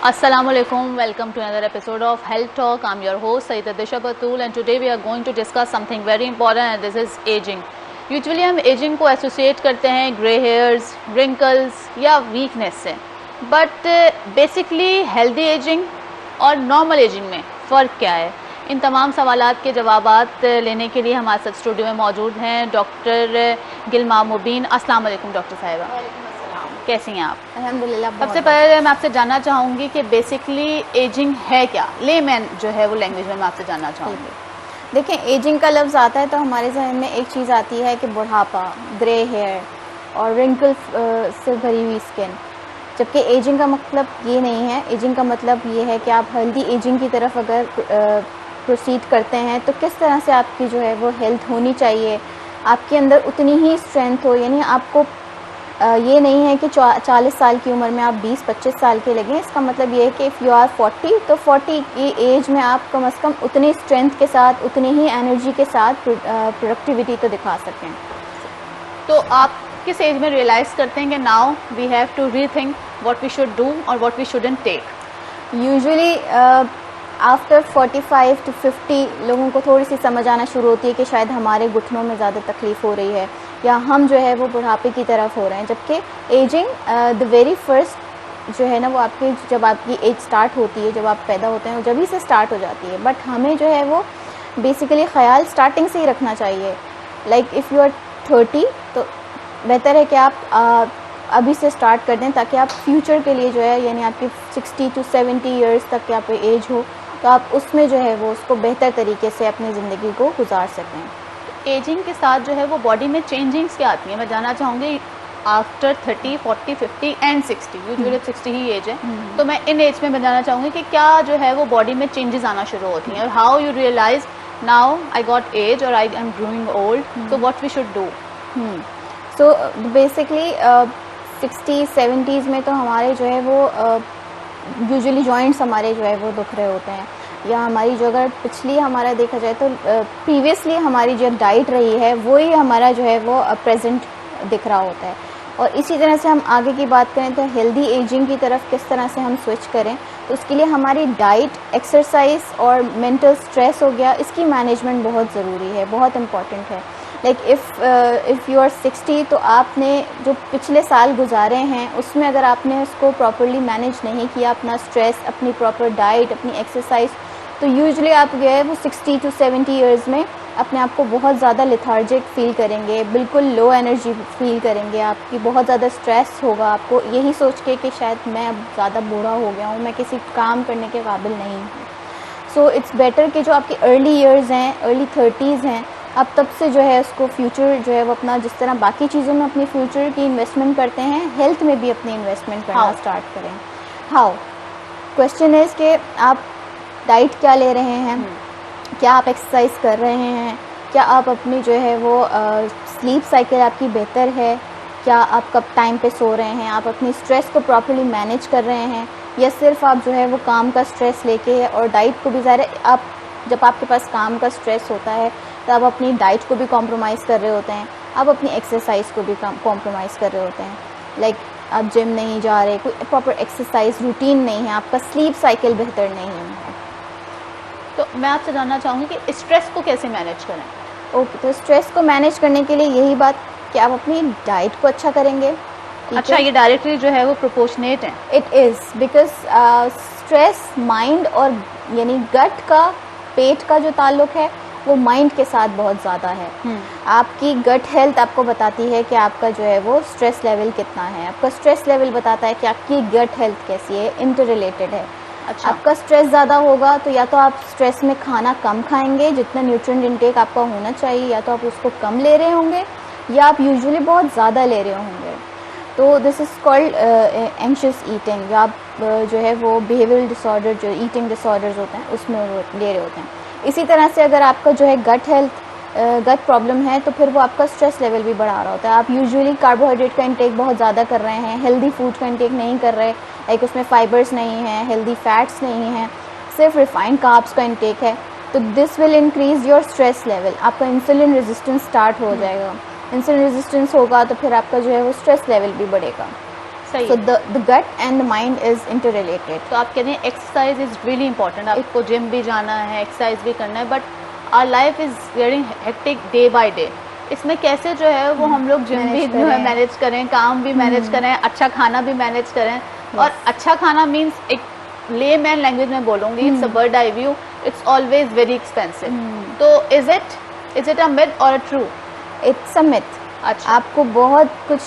Assalamualaikum, welcome to another episode of Health Talk. I'm your host Sayyida Disha Batul and today we are going to discuss something very important and this is aging. Usually हम aging को associate करते हैं grey hairs, wrinkles या weakness से, but basically healthy aging और normal aging में फ़र्क क्या है? इन तमाम सवालात के जवाबात लेने के लिए हमारे साथ स्टूडियो में मौजूद हैं डॉक्टर गिलमा मुबीन। अस्सलाम वालेकुम डॉक्टर साहिबा, कैसी हैं आप? अल्हम्दुलिल्लाह। सबसे पहले मैं आपसे जानना चाहूँगी कि बेसिकली एजिंग है क्या, लेमैन जो है वो लैंग्वेज में मैं आपसे जानना चाहूँगी। देखें, एजिंग का लफ्ज़ आता है तो हमारे जहन में एक चीज़ आती है कि बुढ़ापा, ग्रे हेयर और रिंकल से भरी हुई स्किन, जबकि एजिंग का मतलब ये नहीं है। एजिंग का मतलब ये है कि आप हेल्दी एजिंग की तरफ अगर प्रोसीड करते हैं तो किस तरह से आपकी जो है वो हेल्थ होनी चाहिए, आपके अंदर उतनी ही स्ट्रेंथ हो। यानी आपको ये नहीं है कि 40 साल की उम्र में आप 20-25 साल के लगें। इसका मतलब ये है कि इफ़ यू आर 40 तो 40 की एज में आप कम से कम उतनी स्ट्रेंथ के साथ, उतनी ही एनर्जी के साथ प्रोडक्टिविटी तो दिखा सकें। तो आप किस एज में रियलाइज़ करते हैं कि now we have to rethink what we should do और what we shouldn't take? Usually after 45 to 50 लोगों को थोड़ी सी समझ आना शुरू होती है कि शायद हमारे घुटनों में ज़्यादा तकलीफ़ हो रही है या हम जो है वो बुढ़ापे की तरफ हो रहे हैं। जबकि एजिंग द वेरी फर्स्ट जो है ना वो आपकी जब आपकी एज स्टार्ट होती है, जब आप पैदा होते हैं जब ही से स्टार्ट हो जाती है। बट हमें जो है वो बेसिकली ख्याल स्टार्टिंग से ही रखना चाहिए। लाइक इफ़ यू आर 30 तो बेहतर है कि आप अभी से स्टार्ट कर दें ताकि आप फ्यूचर के लिए जो है यानी आपकी 60 to 70 ईयर्स तक की आप एज हो तो आप उसमें जो है वो उसको बेहतर तरीके से अपनी ज़िंदगी को गुजार सकें। एजिंग के साथ जो है वो बॉडी में चेंजिंग्स क्या आती हैं? मैं जानना चाहूँगी आफ्टर 30, 40, 50 एंड 60, यूजुअली 60 ही एज है, तो मैं इन एज में जानना चाहूँगी कि क्या जो है वो बॉडी में चेंजेस आना शुरू होती हैं और how you realize now I got age और आई एम ग्रोइंग ओल्ड, तो what we should do? So basically 60-70s में तो हमारे जो है वो यूजुअली जॉइंट्स हमारे जो है वो दुख रहे होते हैं, या हमारी जो अगर पिछली हमारा देखा जाए तो प्रीवियसली हमारी जो डाइट रही है वही हमारा जो है वो प्रेजेंट दिख रहा होता है। और इसी तरह से हम आगे की बात करें तो हेल्दी एजिंग की तरफ किस तरह से हम स्विच करें, तो उसके लिए हमारी डाइट, एक्सरसाइज और मेंटल स्ट्रेस हो गया, इसकी मैनेजमेंट बहुत ज़रूरी है, बहुत इम्पॉर्टेंट है। लाइक इफ़ यू आर 60 तो आपने जो पिछले साल गुजारे हैं उसमें अगर आपने उसको प्रॉपरली मैनेज नहीं किया, अपना स्ट्रेस, अपनी प्रॉपर डाइट, अपनी एक्सरसाइज, तो यूजुअली आप जो है वो 60 to 70 ईयर्स में अपने आप को बहुत ज़्यादा लेथार्जिक फील करेंगे, बिल्कुल लो एनर्जी फील करेंगे, आपकी बहुत ज़्यादा स्ट्रेस होगा, आपको यही सोच के कि शायद मैं अब ज़्यादा बूढ़ा हो गया हूँ, मैं किसी काम करने के काबिल नहीं हूँ। सो इट्स बेटर कि जो आपकी अर्ली ईयर्स हैं, अर्ली 30s हैं, आप तब से जो है उसको फ्यूचर जो है वो अपना जिस तरह बाकी चीज़ों में अपनी फ्यूचर की इन्वेस्टमेंट करते हैं, हेल्थ में भी अपनी इन्वेस्टमेंट करना स्टार्ट करें। हाउ? क्वेश्चन इज़ कि आप डाइट क्या ले रहे हैं, क्या आप एक्सरसाइज कर रहे हैं, क्या आप अपनी जो है वो स्लीप साइकिल आपकी बेहतर है, क्या आप कब टाइम पे सो रहे हैं, आप अपनी स्ट्रेस को प्रॉपर्ली मैनेज कर रहे हैं, या सिर्फ आप जो है वो काम का स्ट्रेस लेके और डाइट को भी ज़्यादा, आप जब आपके पास काम का स्ट्रेस होता है तो आप अपनी डाइट को भी कॉम्प्रोमाइज़ कर रहे होते हैं, आप अपनी एक्सरसाइज को भी कॉम्प्रोमाइज़ कर रहे होते हैं। लाइक आप जिम नहीं जा रहे, कोई प्रॉपर एक्सरसाइज रूटीन नहीं है, आपका स्लीप साइकिल बेहतर नहीं है। तो मैं आपसे जानना चाहूँगी कि स्ट्रेस को कैसे मैनेज करें? ओके, तो स्ट्रेस को मैनेज करने के लिए यही बात कि आप अपनी डाइट को अच्छा करेंगे। अच्छा, ये डायरेक्टली जो है वो प्रोपोर्शनेट है? It is because stress mind और यानी गट का, पेट का जो ताल्लुक है वो माइंड के साथ बहुत ज़्यादा है। आपकी गट हेल्थ आपको बताती है कि आपका जो है वो स्ट्रेस लेवल कितना है, आपका स्ट्रेस लेवल बताता है कि आपकी गट हेल्थ कैसी है, इंटर रिलेटेड है। अच्छा, आपका स्ट्रेस ज़्यादा होगा तो या तो आप स्ट्रेस में खाना कम खाएंगे, जितना न्यूट्रिएंट इनटेक आपका होना चाहिए, या तो आप उसको कम ले रहे होंगे या आप यूजुअली बहुत ज़्यादा ले रहे होंगे। तो this is called anxious eating, या आप जो है वो बिहेवियरल डिसऑर्डर, जो ईटिंग डिसऑर्डर्स होते हैं उसमें वो ले रहे होते हैं। इसी तरह से अगर आपका जो है गट हेल्थ, गट प्रॉब्लम है तो फिर वो आपका स्ट्रेस लेवल भी बढ़ा रहा होता है। आप यूजुअली कार्बोहाइड्रेट का इंटेक बहुत ज़्यादा कर रहे हैं, हेल्दी फूड का इंटेक नहीं कर रहे, लाइक उसमें फाइबर्स नहीं हैं, हेल्दी फैट्स नहीं हैं, सिर्फ रिफाइंड कार्ब्स का इंटेक है, तो this will increase your stress level. आपका इंसुलिन रेजिस्टेंस स्टार्ट हो जाएगा, इंसुलिन रेजिस्टेंस होगा तो फिर आपका जो है वो स्ट्रेस लेवल भी बढ़ेगा। सही सो है। The gut and the mind is interrelated. तो आप कहते हैं एक्सरसाइज इज रियली इंपॉर्टेंट, आपको जिम भी जाना है, एक्सरसाइज भी करना है, but our life is very hectic day by day. इसमें कैसे जो है वो हम लोग जिम भी जो है मैनेज करें, काम भी मैनेज करें, अच्छा खाना भी मैनेज करें। और अच्छा खाना मीन्स एक ले मैन लैंग्वेज में बोलूँगी, it's a word eye view, it's always very expensive. तो इज इट अ मिथ और a true? It's a myth. अच्छा, आपको बहुत कुछ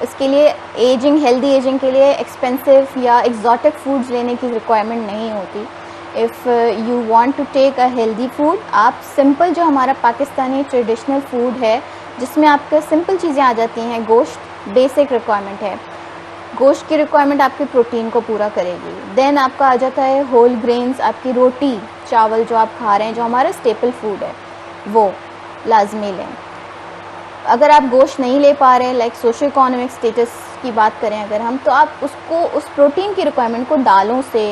इसके लिए एजिंग, हेल्दी एजिंग के लिए एक्सपेंसिव या एग्जॉटिक फूड्स लेने की रिक्वायरमेंट नहीं होती। If you want to take a healthy food, आप सिंपल जो हमारा पाकिस्तानी ट्रेडिशनल फूड है जिसमें आपके सिंपल चीज़ें आ जाती हैं, गोश्त बेसिक रिक्वायरमेंट है, गोश्त की रिक्वायरमेंट आपकी प्रोटीन को पूरा करेगी। देन आपका आ जाता है होल ग्रेन्स, आपकी रोटी चावल जो आप खा रहे हैं, जो हमारा स्टेपल फूड है वो लाजमी लें। अगर आप गोश्त नहीं ले पा रहे हैं, लाइक सोशो इकोनॉमिक स्टेटस की बात करें अगर हम, तो आप उसको उस प्रोटीन की रिक्वायरमेंट को दालों से,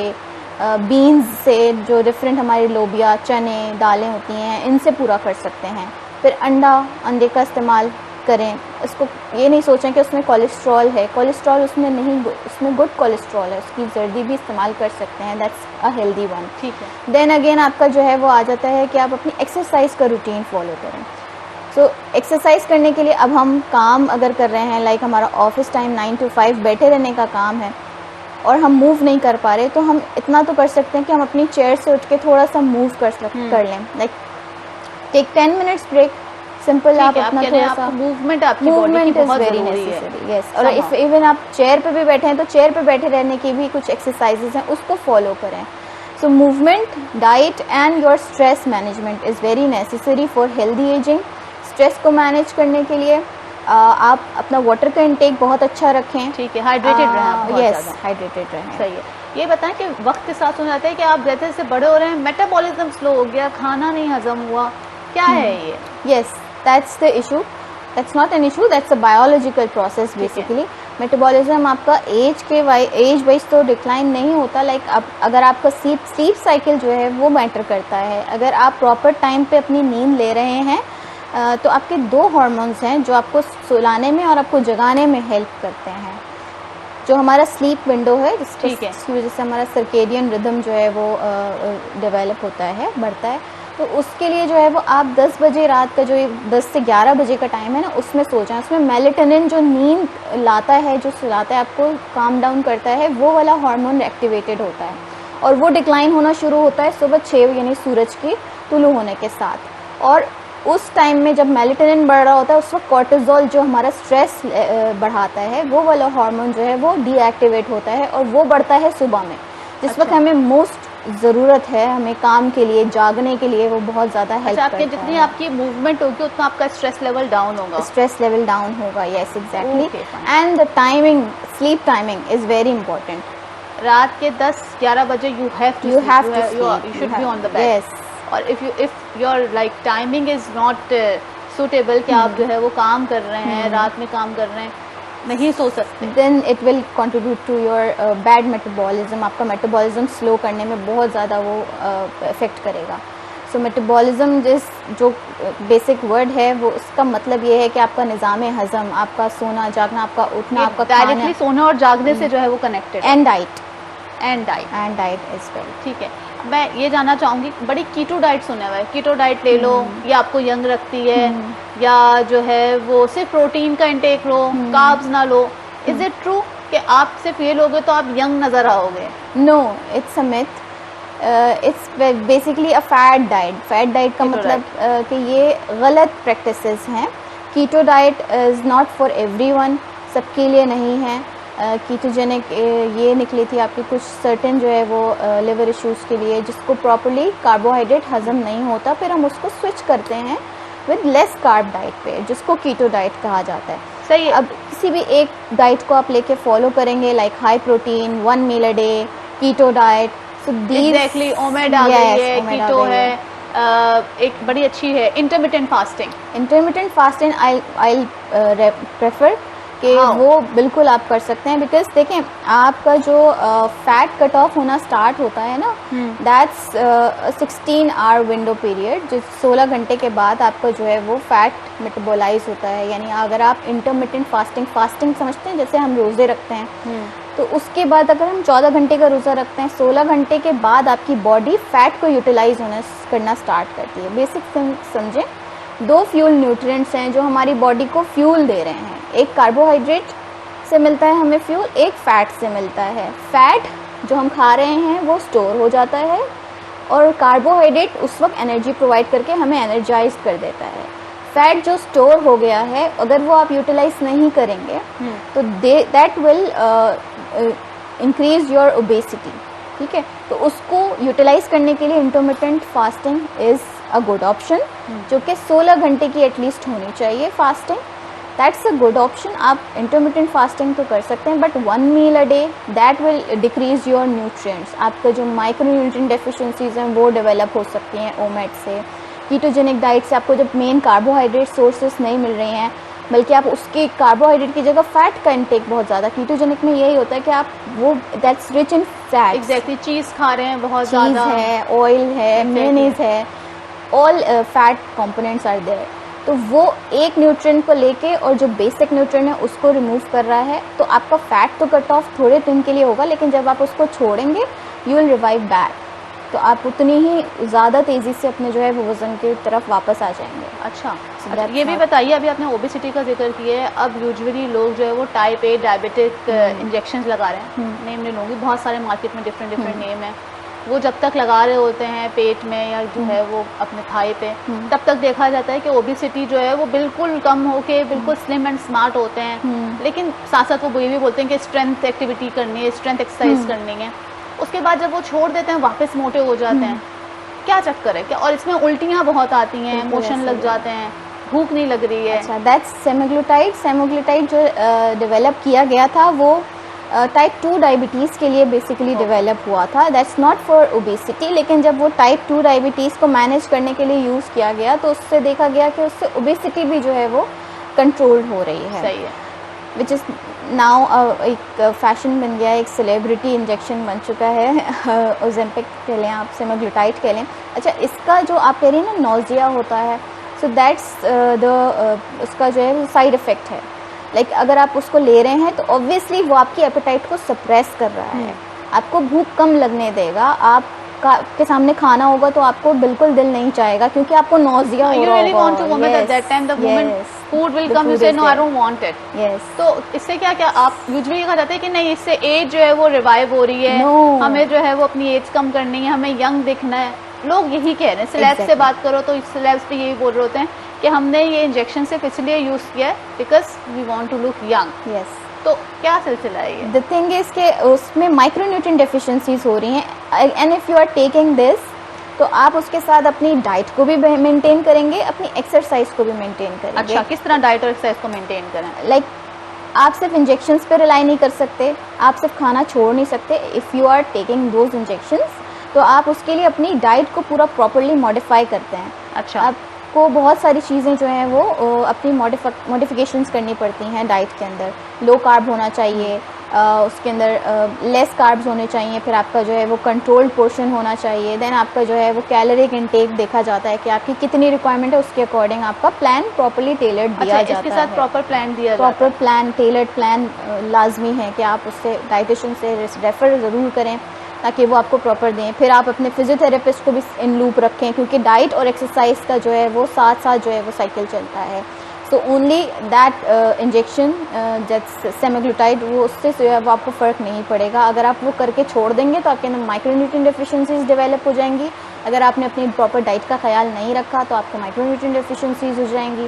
बीन्स से, जो डिफरेंट हमारी लोबिया, चने, दालें होती हैं, इनसे पूरा कर सकते हैं। फिर अंडे का इस्तेमाल करें। इसको ये नहीं सोचें कि उसमें कोलेस्ट्रॉल है, कोलेस्ट्रॉल उसमें नहीं, उसमें गुड कोलेस्ट्रॉल है, उसकी जर्दी भी इस्तेमाल कर सकते हैं, दैट्स अ हेल्दी वन। ठीक है। देन अगेन आपका जो है वो आ जाता है कि आप अपनी एक्सरसाइज का रूटीन फॉलो करें। सो एक्सरसाइज करने के लिए अब हम काम अगर कर रहे हैं, लाइक हमारा ऑफिस टाइम 9 to 5 बैठे रहने का काम है और हम मूव नहीं कर पा रहे, तो हम इतना तो कर सकते हैं कि हम अपनी चेयर से उठ के थोड़ा सा मूव कर लें, like take 10 minutes break. Simple आप अपना थोड़ा सा movement is very necessary. Yes, और इफ इवन आप चेयर पे भी बैठे हैं तो चेयर पे बैठे रहने की भी कुछ एक्सरसाइजेज हैं, उसको फॉलो करें। So movement, diet and your stress management is very necessary for healthy ageing. Stress को मैनेज करने के लिए आप अपना वाटर का इंटेक बहुत अच्छा रखें। ठीक है, हाइड्रेटेड रहें। यस, हाइड्रेटेड रहें। सही है। ये बताएं कि वक्त के साथ हो जाता है कि आप जैसे जैसे बड़े हो रहे हैं, मेटाबॉलिज्म स्लो हो गया, खाना नहीं हजम हुआ, क्या है ये? Yes, that's the issue. That's not an issue, that's a biological process basically. Metabolism आपका एज वाइज तो डिक्लाइन नहीं होता, लाइक अगर आपका स्लीप साइकिल जो है वो मैटर करता है। अगर आप प्रॉपर टाइम पे अपनी नींद ले रहे हैं तो आपके 2 हार्मोन्स हैं जो आपको सुलाने में और आपको जगाने में हेल्प करते हैं। जो हमारा स्लीप विंडो है, जिसकी वजह से हमारा सर्केडियन रिदम जो है वो डेवलप होता है, बढ़ता है, तो उसके लिए जो है वो आप 10 बजे रात का, जो 10 से 11 बजे का टाइम है ना, उसमें सो जाएं। उसमें मेलेटोनिन जो नींद लाता है, जो सुलाता है, आपको काम डाउन करता है, वो वाला हार्मोन एक्टिवेटेड होता है और वो डिक्लाइन होना शुरू होता है सुबह 6 यानी सूरज की तुलू होने के साथ। और उस टाइम में जब मेलेटोनिन बढ़ रहा होता है, उस वक्त कॉर्टिसोल जो हमारा स्ट्रेस बढ़ाता है, वो वाला हार्मोन जो है वो डीएक्टिवेट होता है और वो बढ़ता है सुबह में, जिस वक्त हमें मोस्ट ज़रूरत है, हमें काम के लिए, जागने के लिए वो बहुत ज़्यादा हेल्प करता है। जितनी आपकी मूवमेंट होगी उतना आपका स्ट्रेस लेवल डाउन होगा। स्ट्रेस लेवल डाउन होगा, yes exactly. And the timing, sleep timing is very important. रात के 10-11 बजे you should be on the bed. Yes, और if your like timing is not suitable, कि आप जो है वो काम कर रहे हैं, रात में काम कर रहे हैं, नहीं सो सकते, then it will contribute to your bad metabolism. आपका मेटाबॉलिज्म स्लो करने में बहुत ज़्यादा वो इफेक्ट करेगा। सो मेटाबॉलिज्म जो बेसिक वर्ड है, वो उसका मतलब ये है कि आपका निज़ाम हज़म, आपका सोना जागना, आपका उठना, आपका डायरेक्टली सोना और जागने से जो है वो connected. And diet is well. ठीक है, मैं ये जानना चाहूँगी, बड़ी कीटो डाइट सुना हुआ है, कीटो डाइट ले लो, ये आपको यंग रखती है, या जो है वो सिर्फ प्रोटीन का इंटेक लो, कार्ब्स ना लो। इज इट ट्रू कि आप सिर्फ ये लोगे तो आप यंग नज़र आओगे? No, it's a myth. It's basically a fat diet. Fat diet का मतलब कि ये गलत प्रैक्टिसेस हैं। Keto diet is not for everyone, सबके लिए नहीं है। कीटोजेनिक ये निकली थी आपकी कुछ सर्टेन जो है वो लिवर इश्यूज़ के लिए, जिसको प्रॉपरली कार्बोहाइड्रेट हजम नहीं होता, फिर हम उसको स्विच करते हैं विद लेस कार्ब डाइट पे, जिसको कीटो डाइट कहा जाता है। सही। अब किसी भी एक डाइट को आप लेके फॉलो करेंगे, like high protein, 1 meal a day, keto diet, so exactly OMAD आ गई है, कीटो है, एक बड़ी अच्छी है intermittent fasting. Intermittent fasting I prefer कि वो बिल्कुल आप कर सकते हैं। बिकॉज देखें, आपका जो फैट कट ऑफ होना स्टार्ट होता है ना, दैट्स 16 आवर विंडो पीरियड, जिस 16 घंटे के बाद आपका जो है वो फैट मेटाबोलाइज होता है। यानी अगर आप इंटरमिटेंट फास्टिंग समझते हैं, जैसे हम रोज़े रखते हैं, तो उसके बाद अगर हम 14 घंटे का रोज़ा रखते हैं, 16 घंटे के बाद आपकी बॉडी फैट को यूटिलाइज करना स्टार्ट करती है। बेसिक समझें, 2 फ्यूल न्यूट्रिएंट्स हैं जो हमारी बॉडी को फ्यूल दे रहे हैं। एक कार्बोहाइड्रेट से मिलता है हमें फ्यूल, एक फैट से मिलता है। फैट जो हम खा रहे हैं वो स्टोर हो जाता है, और कार्बोहाइड्रेट उस वक्त एनर्जी प्रोवाइड करके हमें एनर्जाइज कर देता है। फैट जो स्टोर हो गया है, अगर वो आप यूटिलाइज नहीं करेंगे तो that will increase your obesity. ठीक है, तो उसको यूटिलाइज करने के लिए intermittent fasting is a good option, जो कि 16 घंटे की एटलीस्ट होनी चाहिए fasting. That's a good option. आप इंटरमिटेंट फास्टिंग तो कर सकते हैं, but 1 meal a day that will decrease your nutrients. आपका जो माइक्रो न्यूट्रिएंट डेफिशिएंसीज हैं वो डेवलप हो सकती हैं ओमेट से। कीटोजेनिक डाइट से आपको जब मेन कार्बोहाइड्रेट सोर्सेस नहीं मिल रही हैं, बल्कि आप उसके कार्बोहाइड्रेट की जगह फैट का इंटेक बहुत ज़्यादा, कीटोजेनिक में यही होता है कि आप वो that's rich in fat, exactly चीज़ खा रहे हैं, बहुत चीज़ ज़्यादा है, ऑयल है, मेयोनीज है, all fat components are there. तो वो एक न्यूट्रिएंट को लेके और जो बेसिक न्यूट्रिएंट है उसको रिमूव कर रहा है, तो आपका फैट तो कट ऑफ थोड़े दिन के लिए होगा, लेकिन जब आप उसको छोड़ेंगे यू विल रिवाइव बैक, तो आप उतनी ही ज़्यादा तेज़ी से अपने जो है वो वज़न की तरफ वापस आ जाएंगे। अच्छा, ये भी बताइए, अभी आपने ओबेसिटी का जिक्र किया है, अब यूजुअली लोग जो है वो टाइप ए डायबिटिक इंजेक्शंस लगा रहे हैं, नेम नहीं लूँगी, बहुत सारे मार्केट में डिफरेंट नेम है, वो जब तक लगा रहे होते हैं पेट में या जो है वो अपने थाई पे, तब तक देखा जाता है कि ओबेसिटी जो है वो बिल्कुल कम होके बिल्कुल स्लिम एंड स्मार्ट होते हैं। लेकिन साथ साथ वो ये भी बोलते हैं कि स्ट्रेंथ एक्टिविटी करनी है, स्ट्रेंथ एक्सरसाइज करनी है, उसके बाद जब वो छोड़ देते हैं वापस मोटे हो जाते हैं। क्या चक्कर है क्या? और इसमें उल्टियाँ बहुत आती हैं, मोशन लग जाते हैं, भूख नहीं लग रही है। अच्छा, दैट्स सेमाग्लुटाइड। सेमाग्लुटाइड जो डेवलप किया गया था वो टाइप 2 डायबिटीज़ के लिए बेसिकली डेवलप हुआ था। दैट्स नॉट फॉर ओबेसिटी, लेकिन जब वो टाइप 2 डायबिटीज़ को मैनेज करने के लिए यूज़ किया गया तो उससे देखा गया कि उससे ओबेसिटी भी जो है वो कंट्रोल हो रही है। सही है। विच इज़ नाउ एक फैशन बन गया है, एक सेलिब्रिटी इंजेक्शन बन चुका है। ओजेम्पिक कह लें आप, सेमाग्लुटाइड कह लें। अच्छा, इसका जो आप कह रही हैं ना नोजिया होता है, सो दैट्स उसका जो है साइड इफ़ेक्ट है। लाइक अगर आप उसको ले रहे हैं तो ऑब्वियसली वो आपकी एपेटाइट को सप्रेस कर रहा है, आपको भूख कम लगने देगा। आप के सामने खाना होगा तो आपको बिल्कुल दिल नहीं चाहेगा, क्योंकि आपको नोजिया हो रहा होगा। तो इससे क्या क्या आप यूजुअली कहा जाता है कि नहीं, इससे एज जो है वो रिवाइव हो रही है, हमें जो है वो अपनी एज कम करनी है, हमें यंग दिखना है। लोग यही कह रहे हैं, सिलेब्स से बात करो तो सिलेब्स पे यही बोल रहे होते हैं कि हमने ये इंजेक्शन सिर्फ इसलिए यूज़ किया है because we want to look young. Yes, तो क्या सिलसिला है ये? द थिंग इज के उसमें माइक्रोन्यूट्रिएंट डेफिशिएंसीज हो रही हैं, and if you are taking this तो आप उसके साथ अपनी डाइट को भी मेंटेन करेंगे, अपनी एक्सरसाइज को भी मेंटेन करेंगे। अच्छा, किस तरह डाइट और एक्सरसाइज को मेंटेन करें? लाइक आप सिर्फ इंजेक्शंस पे रिलाई नहीं कर सकते, आप सिर्फ खाना छोड़ नहीं सकते। If you are taking those injections तो आप उसके लिए अपनी डाइट को पूरा प्रॉपर्ली मॉडिफाई करते हैं। अच्छा, आपको बहुत सारी चीज़ें जो हैं वो अपनी मॉडिफिकेशंस करनी पड़ती हैं डाइट के अंदर। लो कार्ब होना चाहिए, उसके अंदर लेस कार्ब्स होने चाहिए, फिर आपका जो है वो कंट्रोल्ड पोर्शन होना चाहिए। देन आपका जो है वो कैलोरिक इंटेक देखा जाता है कि आपकी कितनी रिक्वायरमेंट है, उसके अकॉर्डिंग आपका प्लान प्रॉपर्ली टेलर्ड दिया जाता है। इसके साथ प्रॉपर प्लान दिया जाता है। प्रॉपर प्लान, टेलर्ड प्लान लाजमी है कि आप उससे डाइटिशियन से रेफ़र ज़रूर करें ताकि वो आपको प्रॉपर दें। फिर आप अपने फिजियोथेरेपिस्ट को भी इन लूप रखें, क्योंकि डाइट और एक्सरसाइज का जो है वो साथ साथ जो है वो साइकिल चलता है। So only that injection that's semaglutide, वो उससे जो है वो आपको फ़र्क नहीं पड़ेगा। अगर आप वो करके छोड़ देंगे तो आपके अंदर माइक्रोन्यूट्रिएंट डेफिशिएंसीज डेवलप हो जाएंगी। अगर आपने अपनी प्रॉपर डाइट का ख्याल नहीं रखा तो आपको माइक्रोन्यूट्रिएंट डेफिशिएंसीज हो जाएंगी।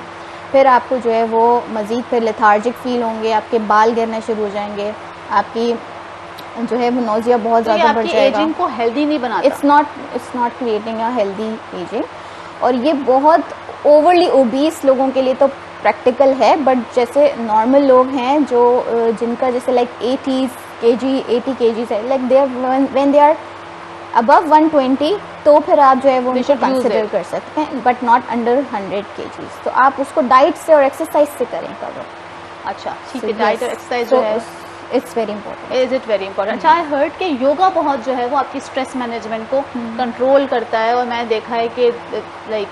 फिर आपको जो है वो मज़ीद फिर लेथार्जिक फील होंगे, आपके बाल गिरने शुरू हो जाएंगे, आपकी जो है वो नोजिया बहुत ज़्यादा बढ़ जाएगा। एजिंग को हेल्दी नहीं बनाता। It's not creating a healthy ageing. और ये बहुत ओवरली ओबीस लोगों के लिए तो प्रैक्टिकल है, बट जैसे नॉर्मल लोग हैं जो जिनका जैसे लाइक 80 kg है, like they when they are above 120, तो फिर आप जो है वो उनको कंसिडर कर सकते हैं, बट नॉट अंडर 100 kg। तो आप उसको डाइट से और एक्सरसाइज से करें कवर। अच्छा ठीक है, डाइट और एक्सरसाइज जो है it's very important. Is it very important. अच्छा, आई हर्ड कि योगा बहुत जो है वो आपकी स्ट्रेस मैनेजमेंट को कंट्रोल करता है, और मैंने देखा है कि लाइक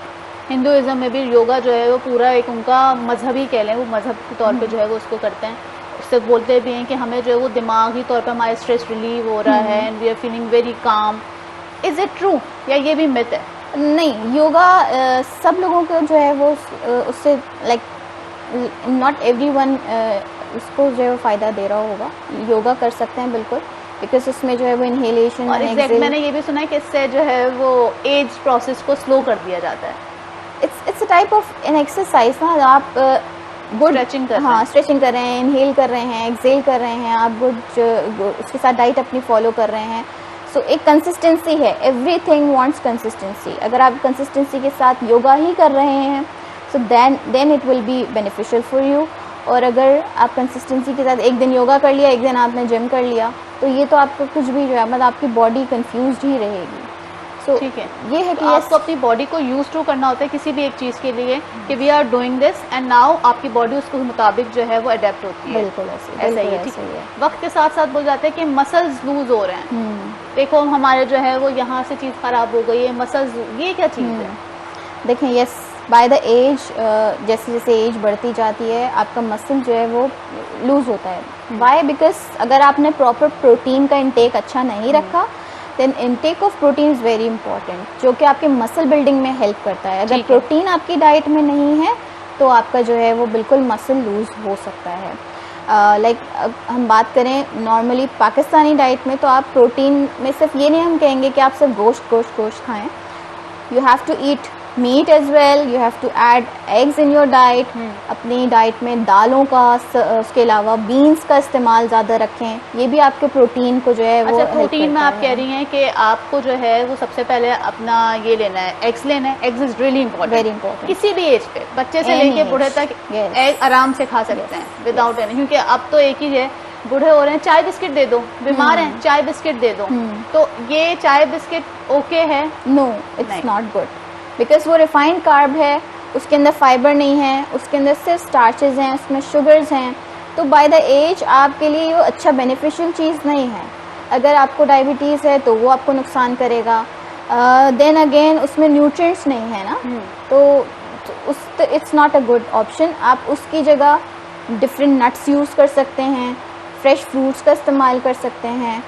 हिंदुइज्म में भी योगा जो है वो पूरा एक उनका मजहब ही कह लें, वो मजहब के तौर पे जो है वो उसको करते हैं। उससे बोलते भी हैं कि हमें जो है वो दिमागी तौर पर हमारा स्ट्रेस रिलीव हो रहा है and we are feeling very calm. Is it true या ये भी मिथ है? नहीं, योगा सब लोगों को जो है वो उससे लाइक नॉट एवरीवन उसको जो है वो फ़ायदा दे रहा होगा। योगा कर सकते हैं बिल्कुल, बिकॉज उसमें जो है वो इनहेलेशन और एग्जैक्ट मैंने ये भी सुना है कि इससे जो है वो एज प्रोसेस को स्लो कर दिया जाता है। It's a type of an exercise ना, आप गुड स्ट्रेचिंग कर हाँ स्ट्रेचिंग कर रहे हैं, इनहेल कर रहे हैं, एक्सेल कर रहे हैं, आप गुड उसके साथ डाइट अपनी फॉलो कर रहे हैं। सो एक कंसिस्टेंसी है, एवरीथिंग वांट्स कंसिस्टेंसी। अगर आप कंसिस्टेंसी के साथ योगा ही कर रहे हैं so then it will be beneficial for you. और अगर आप कंसिस्टेंसी के साथ एक दिन योगा कर लिया, एक दिन आपने जिम कर लिया, तो ये तो आपका कुछ भी जो है मतलब आपकी बॉडी कंफ्यूज्ड ही रहेगी। सो ठीक है, ये है कि आपको अपनी बॉडी को यूज टू करना होता है किसी भी एक चीज़ के लिए कि we are doing this and now आपकी बॉडी उसके मुताबिक जो है वो अडेप्ट होती है। बिल्कुल ऐसा ही है, ठीक है। वक्त के साथ साथ बोल जाते हैं कि मसल्स लूज हो रहे हैं, देखो हमारे जो है वो यहाँ से चीज़ खराब हो गई है, मसल्स, ये क्या चीज़ है? देखें, यस, बाय द एज जैसे जैसे एज बढ़ती जाती है आपका मसल जो है वो लूज होता है। वाई? बिकॉज अगर आपने प्रॉपर प्रोटीन का इंटेक अच्छा नहीं रखा, then intake of protein is very important, जो कि आपके मसल बिल्डिंग में हेल्प करता है। अगर प्रोटीन आपकी डाइट में नहीं है तो आपका जो है वो बिल्कुल मसल लूज हो सकता है। लाइक हम बात करें नॉर्मली पाकिस्तानी डाइट में, तो आप प्रोटीन में सिर्फ ये नहीं हम कहेंगे कि आप सिर्फ गोश्त खाएं। You have to eat meat as well, you have to add eggs in your diet. अपनी डाइट में दालों का, उसके अलावा बीन्स का इस्तेमाल ज़्यादा रखें, ये भी आपके प्रोटीन को जो है वो अच्छा, प्रोटीन में आप कह रही हैं कि आपको जो है वो सबसे पहले अपना ये लेना है, एग्स लेना है। Eggs is really important, very important. किसी भी एज पे, बच्चे से लेके बूढ़े तक एग आराम से खा सकते हैं विदाउट एनी, क्योंकि अब तो एक ही है, बूढ़े हो रहे हैं चाय बिस्किट दे दो, बीमार हैं चाय बिस्किट दे दो, तो ये चाय बिस्किट ओके है? No, it's not good, because वो रिफाइंड कार्ब है, उसके अंदर फाइबर नहीं है, उसके अंदर सिर्फ स्टार्चेज हैं, उसमें शुगर्स हैं, तो बाय द एज आपके लिए वो अच्छा बेनिफिशियल चीज़ नहीं है। अगर आपको डायबिटीज़ है तो वो आपको नुकसान करेगा। देन अगेन उसमें न्यूट्रिएंट्स नहीं है ना, तो it's not a good option. आप उसकी जगह डिफरेंट नट्स यूज़ कर सकते हैं, फ्रेश फ्रूट्स का इस्तेमाल कर सकते हैं,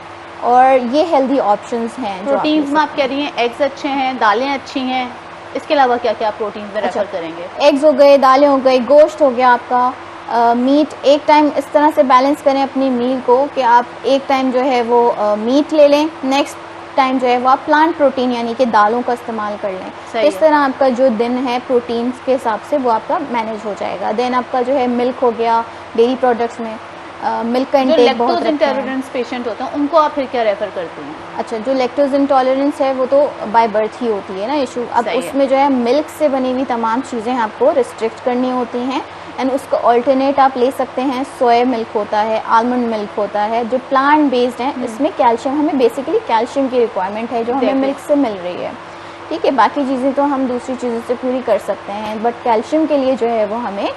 और ये हेल्दी ऑप्शंस हैं। प्रोटीन्स में आप कह रही हैं एग्स अच्छे हैं, दालें अच्छी हैं, इसके अलावा क्या क्या प्रोटीन में रेफर करेंगे? एग्स हो गए, दालें हो गई, गोश्त हो गया आपका, मीट। एक टाइम इस तरह से बैलेंस करें अपनी मील को कि आप एक टाइम जो है वो मीट ले लें, नेक्स्ट टाइम जो है वो आप प्लांट प्रोटीन यानी कि दालों का इस्तेमाल कर लें। तो इस तरह आपका जो दिन है प्रोटीन के हिसाब से वो आपका मैनेज हो जाएगा। देन आपका जो है मिल्क हो गया, डेयरी प्रोडक्ट्स में मिल्क का इंटेक बहुत रखते हैं। इंटॉलरेंस पेशेंट होते हैं उनको आप फिर क्या रेफर करती हैं? अच्छा, जो लैक्टोज इंटॉलरेंस है वो तो बाय बर्थ ही होती है ना इशू। अब उसमें जो है मिल्क से बनी हुई तमाम चीज़ें आपको रिस्ट्रिक्ट करनी होती हैं, एंड उसका ऑल्टरनेट आप ले सकते हैं। सोया मिल्क होता है, आलमंड मिल्क होता है, जो प्लांट बेस्ड हैं। इसमें कैल्शियम, हमें बेसिकली कैल्शियम की रिक्वायरमेंट है जो हमें मिल्क से मिल रही है, ठीक है। बाकी चीज़ें तो हम दूसरी चीज़ों से पूरी कर सकते हैं, बट कैल्शियम के लिए जो है वो हमें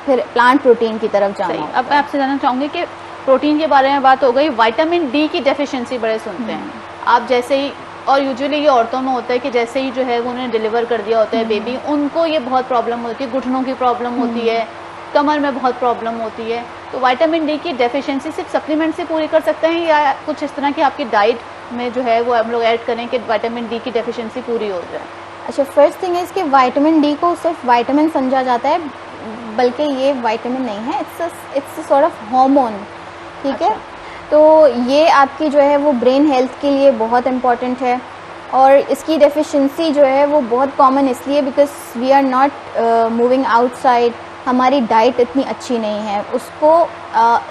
फिर प्लांट प्रोटीन की तरफ जाना है। अब मैं आपसे जानना चाहूँगी कि प्रोटीन के बारे में बात हो गई, विटामिन डी की डेफिशिएंसी बड़े सुनते हैं आप, जैसे ही, और यूजुअली ये औरतों में होता है कि जैसे ही जो है वो उन्हें डिलीवर कर दिया होता है बेबी, उनको ये बहुत प्रॉब्लम होती है, घुटनों की प्रॉब्लम होती है, कमर में बहुत प्रॉब्लम होती है। तो विटामिन डी की डेफिशिएंसी सिर्फ सप्लीमेंट से पूरी कर सकते हैं या कुछ इस तरह की आपकी डाइट में जो है वो हम लोग ऐड करें कि विटामिन डी की डेफिशिएंसी पूरी हो जाए? अच्छा, फर्स्ट थिंग है इसके विटामिन डी को सिर्फ विटामिन समझा जाता है, बल्कि ये विटामिन नहीं है, इट्स सॉर्ट ऑफ हार्मोन, ठीक है। तो ये आपकी जो है वो ब्रेन हेल्थ के लिए बहुत इम्पॉर्टेंट है, और इसकी डेफिशिएंसी जो है वो बहुत कॉमन इसलिए because we are not moving outside, हमारी डाइट इतनी अच्छी नहीं है। उसको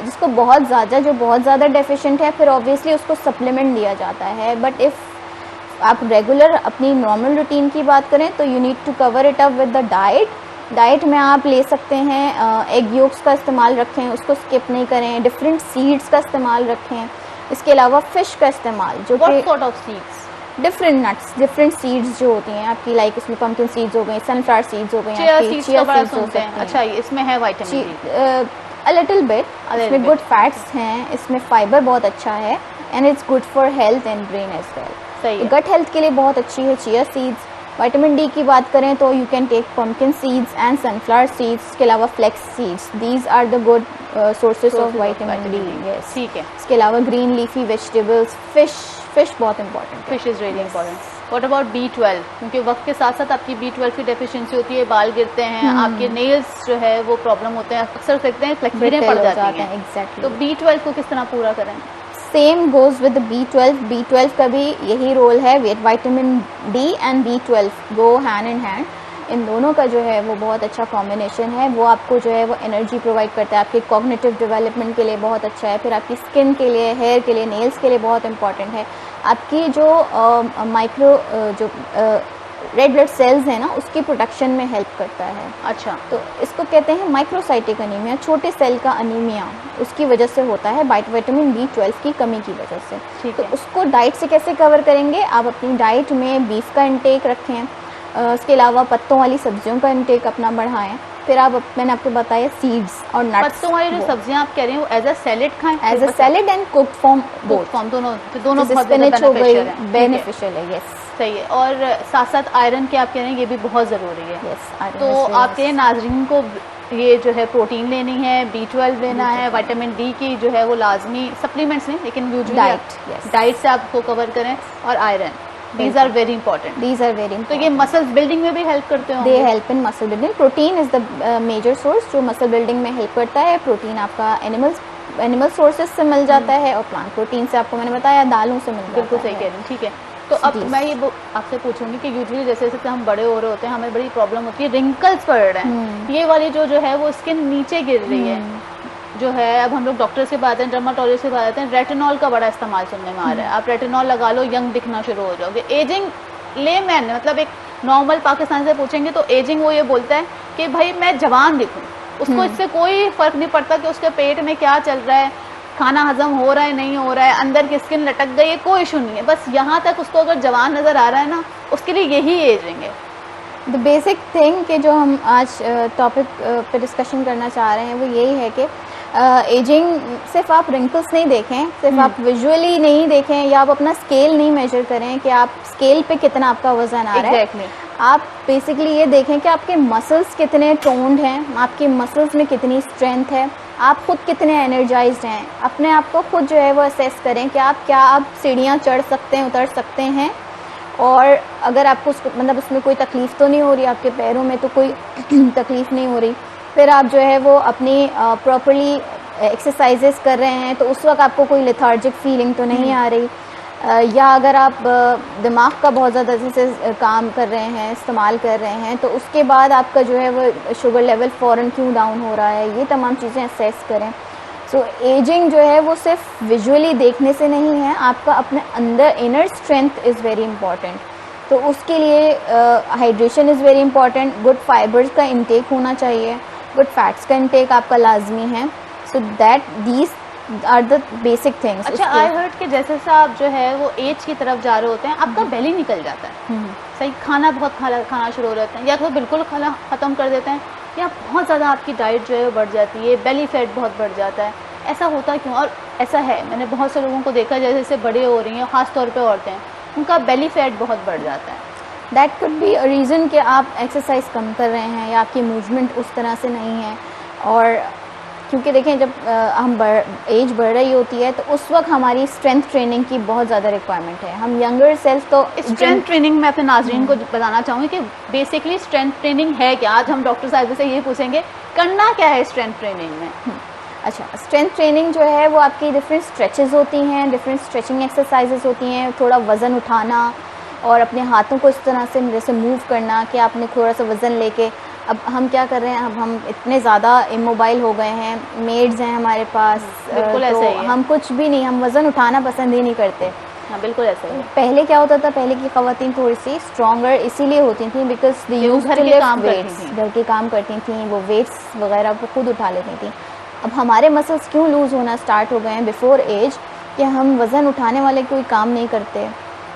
जिसको बहुत ज़्यादा डेफिशिएंट है, फिर ऑब्वियसली उसको सप्लीमेंट दिया जाता है। बट इफ़ आप रेगुलर अपनी नॉर्मल रूटीन की बात करें तो you need to cover it up with the diet में आप ले सकते हैं एग योक्स का इस्तेमाल रखें, उसको स्किप नहीं करें, डिफरेंट सीड्स का इस्तेमाल रखें, इसके अलावा फ़िश का इस्तेमाल, जो कि sort of seeds different nuts, different seeds जो होती हैं आपकी, लाइक इसमें पम्पकिन सीड्स हो गई, सनफ्लावर सीड्स हो गई, चिया सीड्स का बड़ा सुनते हैं। अच्छा, इसमें है vitamin D a little bit, इसमें गुड फैट्स हैं, इसमें फाइबर बहुत अच्छा है, and it's good for health and brain as well. सही है। गट हेल्थ के लिए बहुत अच्छी है चिया सीड्स। विटामिन डी की बात करें तो you can take pumpkin seeds and sunflower seeds, इसके अलावा flax seeds, these are the good sources of vitamin D. Yes, ठीक है। इसके अलावा ग्रीन लीफी वेजिटेबल्स, फिश बहुत important, fish is really important. What about B12? क्योंकि वक्त के साथ साथ आपकी B12 की डेफिशिएंसी होती है, बाल गिरते हैं, आपके नेल्स जो है वो प्रॉब्लम होते हैं, अक्सर देखते हैं फ्लेक्सिबल पड़ जाती हैं। एग्जैक्टली। तो B12 को किस तरह पूरा करें? सेम गोज विद B12 का भी यही रोल है। Vitamin D and B12 go hand in hand, इन दोनों का जो है वो बहुत अच्छा कॉम्बिनेशन है। वो आपको जो है वो एनर्जी प्रोवाइड करता है, आपके कॉग्निटिव डेवलपमेंट के लिए बहुत अच्छा है, फिर आपकी स्किन के लिए, हेयर के लिए, नेल्स के लिए बहुत इंपॉर्टेंट है। आपकी जो माइक्रो जो रेड ब्लड सेल्स है ना, उसकी प्रोडक्शन में हेल्प करता है। अच्छा, तो इसको कहते हैं माइक्रोसाइटिक अनीमिया, छोटे सेल का अनीमिया, उसकी वजह से होता है विटामिन B12 की कमी की वजह से। ठीक तो है। उसको डाइट से कैसे कवर करेंगे? आप अपनी डाइट में बीफ का इंटेक रखें, उसके अलावा पत्तों वाली सब्जियों का इंटेक अपना बढ़ाएं, फिर मैंने आपको बताया सीड्स और नट्स। पत्तों वाली जो सब्जियां आप कह रहे हैं वो एज अ सैलेड खाएं? As a salad and cooked form, both form, दोनों बहुत स्पिनच हो गई, बेनिफिशियल बेनिफिशियल है। यस, सही है। और साथ साथ आयरन के आप कह रहे हैं ये भी बहुत ज़रूरी है। यस। तो आप कह रहे हैं नाजरीन को ये जो है प्रोटीन लेनी है, B12 लेना है, विटामिन डी की जो है वो लाजमी सप्लीमेंट्स नहीं, लेकिन यूजुअली डाइट से आपको कवर करें, और iron, these are very important. These are very तो ये मसल्स बिल्डिंग में भी हेल्प करते हैं? They help in muscle building. Protein is the major source जो मसल बिल्डिंग में हेल्प करता है। प्रोटीन आपका एनिमल सोर्सेज से मिल जाता है, और प्लांट प्रोटीन से आपको मैंने बताया दालों से मिल जाता है। बिल्कुल सही कह रही हूँ। ठीक है, तो अब मैं ये आपसे पूछूंगी कि यूजुअली जैसे जैसे हम बड़े हो रहे होते हैं हमें बड़ी प्रॉब्लम होती है, रिंकल्स पड़ रहे हैं, ये वाली जो है वो स्किन नीचे गिर रही है जो है। अब हम लोग डॉक्टर से बात हैं, डर्माटोलॉजिस्ट से बात हैं, रेटिनॉल का बड़ा इस्तेमाल सुनने में आ रहा है। आप रेटिनॉल लगा लो, यंग दिखना शुरू हो जाओगे। एजिंग लेमैन, मतलब एक नॉर्मल पाकिस्तान से पूछेंगे तो एजिंग वो ये बोलता है कि भाई मैं जवान दिखूं, उसको इससे कोई फर्क नहीं पड़ता कि उसके पेट में क्या चल रहा है, खाना हजम हो रहा है नहीं हो रहा है, अंदर की स्किन लटक गई है, कोई इशू नहीं है, बस यहाँ तक उसको अगर जवान नज़र आ रहा है ना, उसके लिए यही एजिंग है। द बेसिक थिंग कि जो हम आज टॉपिक पे डिस्कशन करना चाह रहे हैं वो यही है कि एजिंग सिर्फ आप रिंकल्स नहीं देखें, सिर्फ आप विजुअली नहीं देखें, या आप अपना स्केल नहीं मेजर करें कि आप स्केल पे कितना आपका वजन आ रहा है। आप बेसिकली ये देखें कि आपके मसल्स कितने टोन्ड हैं, आपके मसल्स में कितनी स्ट्रेंथ है, आप खुद कितने एनर्जाइज्ड हैं। अपने आप को खुद जो है वो असेस करें कि आप सीढ़ियाँ चढ़ सकते हैं, उतर सकते हैं, और अगर आपको मतलब उसमें कोई तकलीफ़ तो नहीं हो रही, आपके पैरों में तो कोई तकलीफ़ नहीं हो रही, फिर आप जो है वो अपनी प्रॉपरली एक्सरसाइजेस कर रहे हैं, तो उस वक्त आपको कोई लेथार्जिक फीलिंग तो नहीं आ रही, या अगर आप दिमाग का बहुत ज़्यादा जैसे काम कर रहे हैं, इस्तेमाल कर रहे हैं, तो उसके बाद आपका जो है वो शुगर लेवल फ़ौरन क्यों डाउन हो रहा है, ये तमाम चीज़ें असेस करें। सो एजिंग जो है वो सिर्फ विजुअली देखने से नहीं है, आपका अपने अंदर inner strength is very important. तो उसके लिए hydration is very important, good fibres का इंटेक होना चाहिए, गुड फैट्स का इंटेक आपका लाजमी है। So that these are the basic things. अच्छा, आई हर्ड कि जैसे से आप जो है वो एज की तरफ जा रहे होते हैं आपका बेली निकल जाता है, सही, खाना बहुत खाना शुरू हो जाते हैं, या तो बिल्कुल खाना ख़त्म कर देते हैं, या बहुत ज़्यादा आपकी डाइट जो है वो बढ़ जाती है, बेली फैट बहुत बढ़ जाता है। ऐसा होता क्यों? और ऐसा है, मैंने बहुत से लोगों को देखा जैसे जैसे बड़े हो रही हैं, ख़ास तौर पे औरतें, उनका बेली फैट बहुत बढ़ जाता है। That could be a reason कि आप एक्सरसाइज कम कर रहे हैं, या आपकी मूवमेंट उस तरह से नहीं है। और क्योंकि देखें जब हम एज बढ़ रही होती है तो उस वक्त हमारी स्ट्रेंथ ट्रेनिंग की बहुत ज़्यादा रिक्वायरमेंट है। हम यंगर सेल्फ तो स्ट्रेंथ ट्रेनिंग मैं अपने नाज़रीन को बताना चाहूँगी कि बेसिकली स्ट्रेंथ ट्रेनिंग है क्या। आज हम डॉक्टर साहब से ये पूछेंगे करना क्या है स्ट्रेंथ ट्रेनिंग में। अच्छा, स्ट्रेंथ ट्रेनिंग जो है वो आपकी डिफरेंट स्ट्रेचेस होती हैं, डिफरेंट स्ट्रेचिंग एक्सरसाइजेस होती हैं, थोड़ा वज़न उठाना और अपने हाथों को इस तरह से जैसे मूव करना कि आपने थोड़ा सा वज़न लेके। अब हम क्या कर रहे हैं, अब हम इतने ज़्यादा इमोबाइल हो गए हैं, मेड्स हैं हमारे पास, बिल्कुल ऐसा ही है। हम कुछ भी नहीं, हम वज़न उठाना पसंद ही नहीं करते। हाँ, बिल्कुल ऐसा ही है। पहले क्या होता था, पहले की ख़वातीन थोड़ी सी स्ट्रॉन्गर इसीलिए होती थी because they used to lift weights, घर के काम करती थी, वो वेट्स वगैरह वो खुद उठा लेती थी। अब हमारे मसल्स क्यों लूज़ होना स्टार्ट हो गए हैं बिफोर एज कि हम वज़न उठाने वाले कोई काम नहीं करते,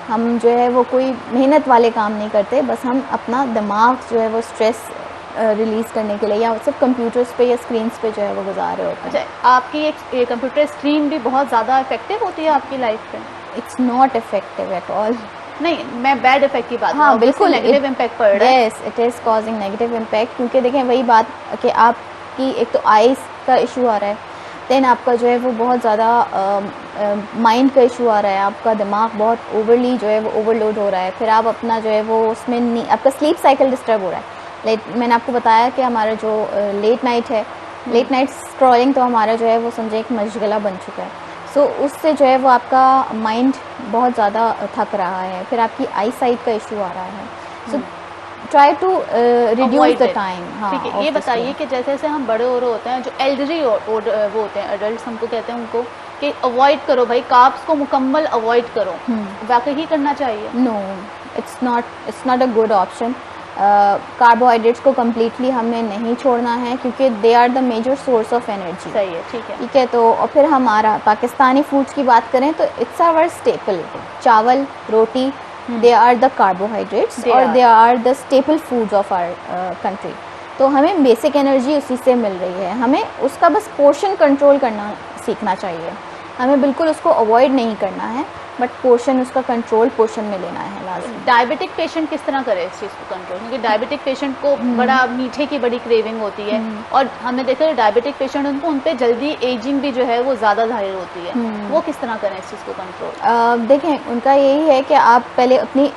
हम जो है वो कोई मेहनत वाले काम नहीं करते, बस हम अपना दिमाग जो है वो स्ट्रेस रिलीज़ करने के लिए या सिर्फ कंप्यूटर्स पे या स्क्रीन्स पे जो है वो गुजार रहे होते हैं। अच्छा, आपकी एक कंप्यूटर स्क्रीन भी बहुत ज़्यादा इफेक्टिव होती है आपकी लाइफ पे? It's not effective at all. नहीं, मैं बैड इफेक्ट की बात, हाँ बिल्कुल, नेगेटिव इम्पैक्ट पड़ रहा है। Yes, it is causing negative impact, क्योंकि देखें वही बात कि आपकी एक तो आइज़ का इशू आ रहा है, देन आपका जो है वो बहुत ज़्यादा माइंड का इशू आ रहा है, आपका दिमाग बहुत ओवरली जो है वो ओवरलोड हो रहा है, फिर आप अपना जो है वो उसमें नहीं, आपका स्लीप साइकिल डिस्टर्ब हो रहा है। मैंने आपको बताया कि हमारा जो लेट नाइट है, लेट नाइट स्क्रॉलिंग तो हमारा जो है वो समझे एक मशगला बन चुका है। सो उससे जो है वो आपका माइंड बहुत ज़्यादा थक रहा है, फिर आपकी आई साइट का इशू आ रहा है। So try to reduce the time. हाँ, ठीक है, ये बताइए कि जैसे जैसे हम बड़े हो रहे होते हैं, जो एल्डरी वो होते हैं, एडल्ट हमको कहते हैं उनको, कि अवॉइड करो भाई, कार्ब्स को मुकम्मल अवॉइड करो, वाकई ही करना चाहिए? No, it's not a good option. Carbohydrates को कम्प्लीटली हमें नहीं छोड़ना है, क्योंकि they are the major source of energy. सही है, ठीक है, ठीक है। तो और फिर हमारा पाकिस्तानी फूड्स की बात करें तो it's our staple, chawal, roti, they are the carbohydrates और they are the staple foods of our country. तो हमें बेसिक एनर्जी उसी से मिल रही है, हमें उसका बस पोर्शन कंट्रोल करना सीखना चाहिए। हमें बिल्कुल उसको अवॉइड नहीं करना है, बट पोर्शन उसका कंट्रोल पोर्शन में लेना है लाजमी। डायबिटिक पेशेंट किस तरह करे इस चीज़ को कंट्रोल? क्योंकि डायबिटिक पेशेंट को बड़ा मीठे की बड़ी क्रेविंग होती है, और हमने देखा है डायबिटिक पेशेंट उन पे जल्दी एजिंग भी जो है वो ज़्यादा जाहिर होती है, वो किस तरह करें इस चीज़ को कंट्रोल? देखें, उनका यही है कि आप पहले अपनी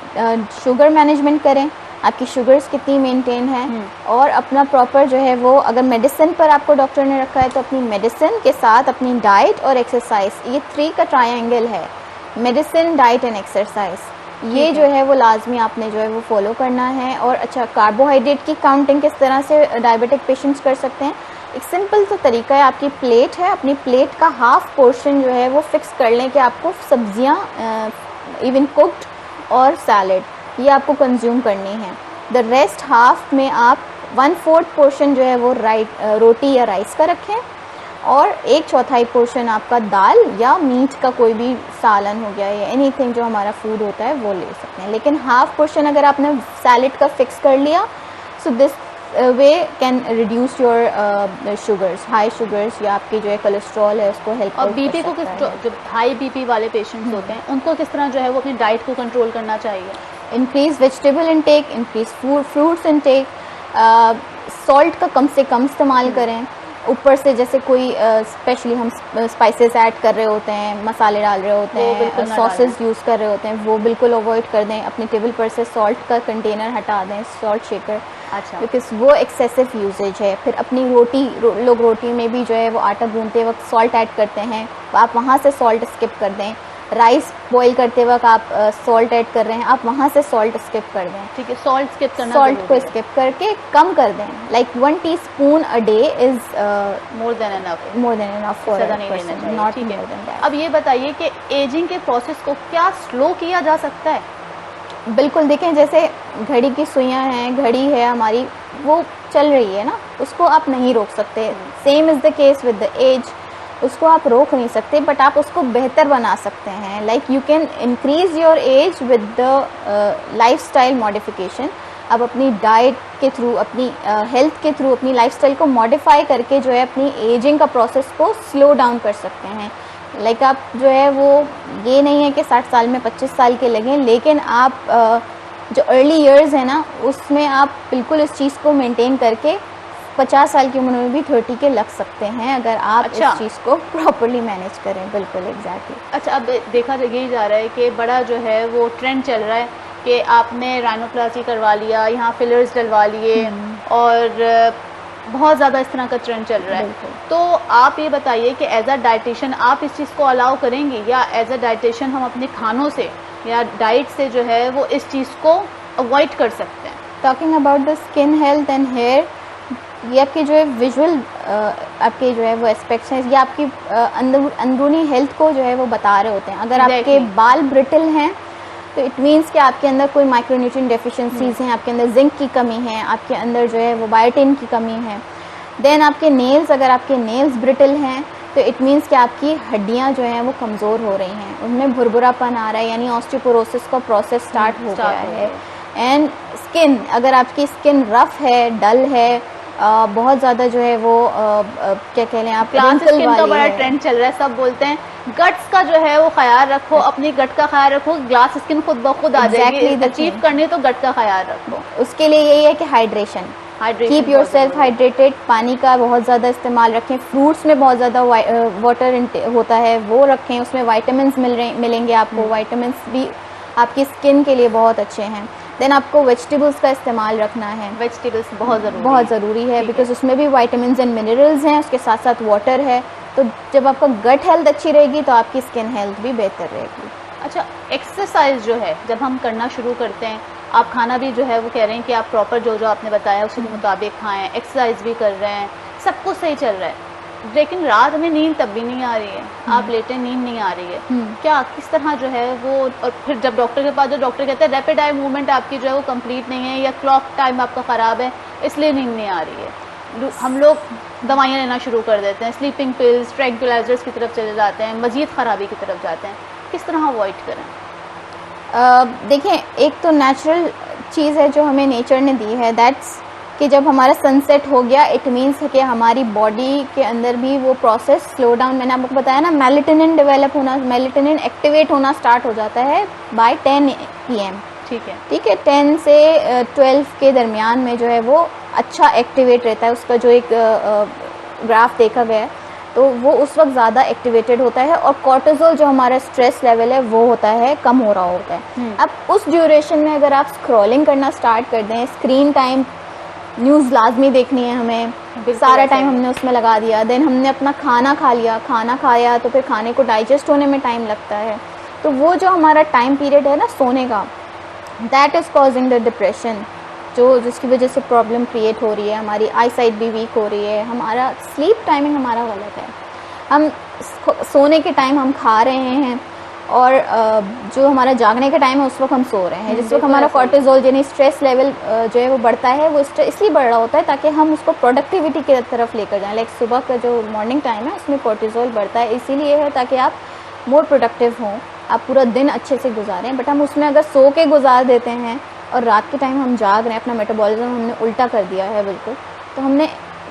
शुगर मैनेजमेंट करें, आपकी शुगर्स कितनी मेंटेन है, और अपना प्रॉपर जो है वो, अगर मेडिसिन पर आपको डॉक्टर ने रखा है तो अपनी मेडिसिन के साथ अपनी डाइट और एक्सरसाइज, ये 3 का ट्रायंगल है, मेडिसिन, डाइट एंड एक्सरसाइज, ये जो है वो लाजमी आपने जो है वो फॉलो करना है। और अच्छा, कार्बोहाइड्रेट की काउंटिंग किस तरह से डायबिटिक पेशेंट्स कर सकते हैं? एक सिंपल सा तरीका है, आपकी प्लेट है, अपनी प्लेट का हाफ पोर्शन जो है वो फिक्स कर लें कि आपको सब्जियां, इवन कुक्ड और सैलड, ये आपको कंज्यूम करनी है। द रेस्ट हाफ में आप 1/4 पोर्शन जो है वो रोटी या राइस का रखें, और 1/4 पोर्शन आपका दाल या मीट का कोई भी सालन हो गया या एनीथिंग जो हमारा फूड होता है वो ले सकते हैं। लेकिन हाफ पोर्शन अगर आपने सैलेड का फिक्स कर लिया, so this way can reduce your sugars, high sugars, या आपकी जो है कोलेस्ट्रॉल है उसको हेल्प। और बीपी को जो हाई बीपी वाले पेशेंट्स होते हैं उनको किस तरह जो है वो अपनी डाइट को कंट्रोल करना चाहिए? Increase vegetable intake, increase fruits intake, salt का कम से कम इस्तेमाल करें। ऊपर से जैसे कोई स्पेशली हम स्पाइसेस ऐड कर रहे होते हैं, मसाले डाल रहे होते हैं, सॉसेस यूज़ कर रहे होते हैं, वो बिल्कुल अवॉइड कर दें। अपने टेबल पर से सॉल्ट का कंटेनर हटा दें, सॉल्ट शेकर, अच्छा, बिकॉज वो एक्सेसिव यूजेज है। फिर अपनी रोटी, लोग रोटी में भी जो है वो आटा गूंदते वक्त सॉल्ट ऐड करते हैं, आप वहाँ से सॉल्ट स्किप कर दें। राइस बॉईल करते वक्त आप सॉल्ट ऐड कर रहे हैं, आप वहाँ से सॉल्ट स्किप कर दें। ठीक है, सॉल्ट स्किप करना, सॉल्ट को स्किप करके कम कर दें, like 1 teaspoon a day is more than enough for ज़्यादा नहीं लेना चाहिए, नॉट मोर देन दैट। अब ये बताइए कि एजिंग के प्रोसेस को क्या स्लो किया जा सकता है? बिल्कुल, देखें जैसे घड़ी की सुइयां हैं, घड़ी है हमारी, वो चल रही है ना, उसको आप नहीं रोक सकते। Same is the case with the age, उसको आप रोक नहीं सकते, बट आप उसको बेहतर बना सकते हैं। Like you can increase your age with the lifestyle modification. आप अपनी डाइट के थ्रू, अपनी हेल्थ के थ्रू, अपनी लाइफस्टाइल को मॉडिफाई करके जो है अपनी एजिंग का प्रोसेस को स्लो डाउन कर सकते हैं। लाइक आप जो है वो, ये नहीं है कि 60 साल में 25 साल के लगें, लेकिन आप जो अर्ली ईयर्स है ना, उसमें आप बिल्कुल इस चीज़ को मेंटेन करके 50 साल की उम्र में भी 30 के लग सकते हैं, अगर आप इस चीज़ को प्रॉपरली मैनेज करें। बिल्कुल, एग्जैक्टली। अच्छा, अब देखा यही जा रहा है कि बड़ा जो है वो ट्रेंड चल रहा है कि आपने राइनोप्लास्टी करवा लिया, यहाँ फिलर्स डलवा लिए, और बहुत ज़्यादा इस तरह का ट्रेंड चल रहा है। तो आप ये बताइए कि एज अ डाइटिशियन आप इस चीज़ को अलाउ करेंगे, या एज अ डाइटिशियन हम अपने खानों से या डाइट से जो है वो इस चीज़ को अवॉइड कर सकते हैं? Talking about the skin health and hair, ये आपके जो है विजुअल आपके जो है वो एस्पेक्ट्स हैं, ये आपकी अंदरूनी हेल्थ को जो है वो बता रहे होते हैं। अगर आपके बाल ब्रिटल हैं तो इट मीन्स कि आपके अंदर कोई माइक्रोन्यूट्रिएंट डेफिशिएंसीज हैं, आपके अंदर जिंक की कमी है, आपके अंदर जो है वो बायोटिन की कमी है। देन आपके नेल्स, अगर आपके नेल्स ब्रिटल हैं तो इट मीन्स कि आपकी हड्डियाँ जो हैं वो कमज़ोर हो रही हैं, उनमें भुरभुरापन आ रहा है, यानी ऑस्टियोपोरोसिस का प्रोसेस स्टार्ट हो गया है। एंड स्किन, अगर आपकी स्किन रफ है, डल है, बहुत ज़्यादा जो है वो क्या कह लें आप, ग्लास स्किन का बड़ा ट्रेंड चल रहा है, सब बोलते हैं गट्स का जो है वो ख्याल रखो, अपनी गट का ख्याल रखो, ग्लास स्किन खुद ब खुद आ जाएगी। अचीव करनी तो गट का ख्याल रखो। उसके लिए यही है कि hydration, keep your self hydrated, पानी का बहुत ज़्यादा इस्तेमाल रखें, फ्रूट्स में बहुत ज़्यादा वाटर होता है वो रखें, उसमें वाइटामिन्स मिलेंगे आपको, वाइटामिन्स भी आपकी स्किन के लिए बहुत अच्छे हैं। देन आपको वेजिटेबल्स का इस्तेमाल रखना है, वेजिटेबल्स बहुत ज़रूरी है बिकॉज उसमें भी वाइटामिन्स एंड मिनरल्स हैं, उसके साथ साथ वाटर है। तो जब आपका गट हेल्थ अच्छी रहेगी तो आपकी स्किन हेल्थ भी बेहतर रहेगी। अच्छा, एक्सरसाइज जो है जब हम करना शुरू करते हैं, आप खाना भी जो है वो कह रहे हैं कि आप प्रॉपर जो आपने बताया उसके मुताबिक खाएं, एक्सरसाइज भी कर रहे हैं, सब कुछ सही चल रहा है, लेकिन रात में नींद तब भी नहीं आ रही है, आप लेटे नींद नहीं आ रही है, क्या किस तरह जो है वो, और फिर जब डॉक्टर के पास, जो डॉक्टर कहते हैं रैपिड आई मूवमेंट आपकी जो है वो कंप्लीट नहीं है, या क्लॉक टाइम आपका ख़राब है इसलिए नींद नहीं आ रही है, हम लोग दवाइयाँ लेना शुरू कर देते हैं, स्लीपिंग पिल्स, ट्रैंक्विलाइजर्स की तरफ चले जाते हैं, मज़ीद ख़राबी की तरफ जाते हैं, किस तरह अवॉइड करें? देखें, एक तो नेचुरल चीज़ है जो हमें नेचर ने दी है, दैट्स कि जब हमारा सनसेट हो गया इट मीन्स कि हमारी बॉडी के अंदर भी वो प्रोसेस स्लो डाउन, मैंने आपको बताया ना, मेलेटोनिन डेवलप होना, मेलेटोनिन एक्टिवेट होना स्टार्ट हो जाता है बाय 10 PM। ठीक है, 10 से 12 के दरमियान में जो है वो अच्छा एक्टिवेट रहता है, उसका जो एक ग्राफ देखा गया है तो वो उस वक्त ज़्यादा एक्टिवेटेड होता है, और कॉर्टिसोल जो हमारा स्ट्रेस लेवल है वो होता है कम हो रहा होता है। अब उस ड्यूरेशन में अगर आप स्क्रॉलिंग करना स्टार्ट कर दें, स्क्रीन टाइम, न्यूज़ लाजमी देखनी है हमें, सारा टाइम हमने उसमें लगा दिया, देन हमने अपना खाना खा लिया, खाना खाया तो फिर खाने को डाइजेस्ट होने में टाइम लगता है, तो वो जो हमारा टाइम पीरियड है ना सोने का, that is causing the depression, जिसकी वजह से प्रॉब्लम क्रिएट हो रही है, हमारी आई साइट भी वीक हो रही है, हमारा स्लीप टाइमिंग हमारा गलत है, हम सोने के टाइम हम खा रहे हैं और जो हमारा जागने का टाइम है उस वक्त हम सो रहे हैं, जिस वक्त हमारा कॉर्टिसोल यानी स्ट्रेस लेवल जो है वो बढ़ता है, वो इसलिए बढ़ रहा होता है ताकि हम उसको प्रोडक्टिविटी की तरफ लेकर जाएं। लाइक सुबह का जो मॉर्निंग टाइम है उसमें कॉर्टिसोल बढ़ता है, इसीलिए है ताकि आप मोर प्रोडक्टिव हों, आप पूरा दिन अच्छे से गुजारें। बट हम उसमें अगर सो के गुजार देते हैं और रात के टाइम हम जाग रहे हैं, अपना मेटाबॉलिज्म हमने उल्टा कर दिया है बिल्कुल, तो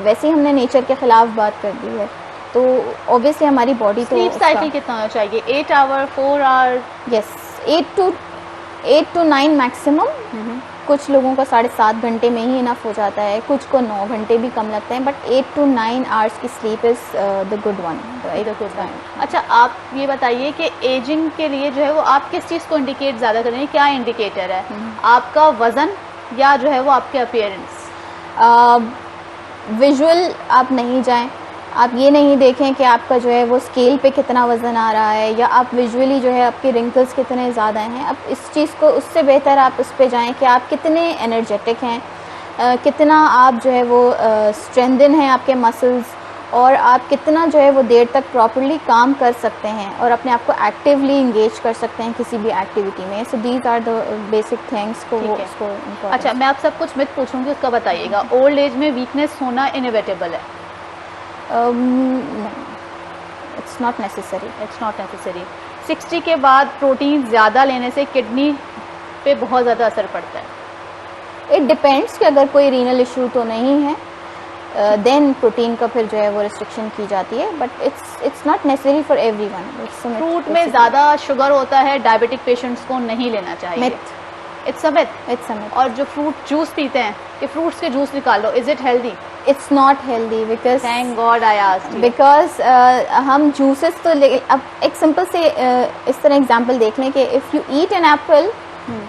वैसे ही हमने नेचर के ख़िलाफ़ बात कर दी है, तो ऑब्वियसली हमारी बॉडी तो स्लीप साइकिल कितना होना चाहिए? 8 hour, 4 hour? Yes, 8 to 9 maximum. कुछ लोगों का 7.5 घंटे में ही इनफ हो जाता है, कुछ को 9 घंटे भी कम लगते हैं, बट 8 to 9 आवर्स की sleep is the good one. अच्छा, आप ये बताइए कि एजिंग के लिए जो है वो आप किस चीज़ को इंडिकेट ज़्यादा कर रहे हैं, क्या इंडिकेटर है? आपका वज़न या जो है वो आपके अपीयरेंस? विजुअल आप नहीं जाएं, आप ये नहीं देखें कि आपका जो है वो स्केल पे कितना वज़न आ रहा है, या आप विजुअली जो है आपके रिंकल्स कितने ज़्यादा हैं। अब इस चीज़ को, उससे बेहतर आप उस पे जाएं कि आप कितने एनर्जेटिक हैं, कितना आप जो है वो स्ट्रेंथन हैं आपके मसल्स, और आप कितना जो है वो देर तक प्रॉपर्ली काम कर सकते हैं और अपने आप को एक्टिवली इंगेज कर सकते हैं किसी भी एक्टिविटी में। So these are the basic things को वो उसको। अच्छा, मैं आप सब कुछ मिथ पूछूंगी, उसका बताइएगा। ओल्ड एज में वीकनेस होना इनएविटेबल है? It's not necessary. 60 के बाद प्रोटीन ज़्यादा लेने से किडनी पे बहुत ज़्यादा असर पड़ता है? इट डिपेंड्स कि अगर कोई रीनल इशू तो नहीं है, देन प्रोटीन का फिर जो है वो रिस्ट्रिक्शन की जाती है, but it's not necessary for everyone. Fruit में ज़्यादा शुगर होता है, डायबिटिक पेशेंट्स को नहीं लेना चाहिए। It's a myth. और जो फ्रूट जूस पीते हैं कि फ्रूट्स के जूस निकालो, is it healthy? It's not healthy, because thank God I asked you. Because हम जूसेस तो अब एक सिंपल से इस तरह एग्जांपल देख लें कि if you eat an apple,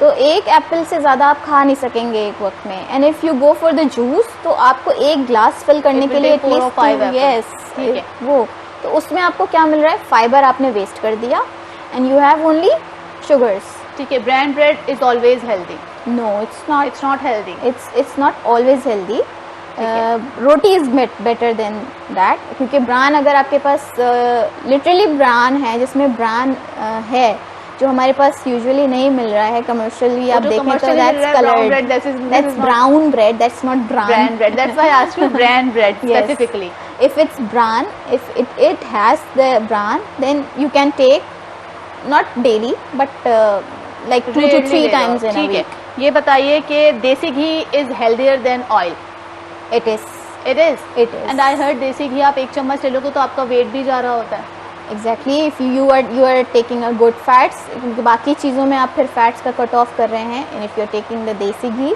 तो एक एप्पल से ज़्यादा आप खा नहीं सकेंगे एक वक्त में, and if you go for the juice तो आपको एक ग्लास फिल करने के लिए एटलीस्ट 5 एप्पल, वो तो उसमें आपको क्या मिल रहा है? फाइबर आपने वेस्ट कर दिया, and you have only sugars. ठीक है, brown bread is always healthy? No, it's not healthy. It's not always healthy. Roti is better than that, क्योंकि ब्रान अगर आपके पास लिटरली ब्रान है, जिसमें ब्रान है जो हमारे पास यूजुअली नहीं मिल रहा है कमर्शियली, आप देखें तो that's coloured, that's brown bread, that's not brown bread, that's why I asked you brown bread specifically. if it's bran, if it has the bran, then you can take not daily but like 2 to 3 times in a ठीक है, week. ये बताइए कि desi ghee is healthier than oil? It is. It is. And I Yes. Heard desi ghee आप 1 चम्मच ले लोगे तो आपका वेट भी जा रहा होता है। Exactly. If you are taking a good fats, क्योंकि बाकी चीज़ों में आप फिर फैट्स का कट ऑफ कर रहे हैं, and if you are taking the देसी घी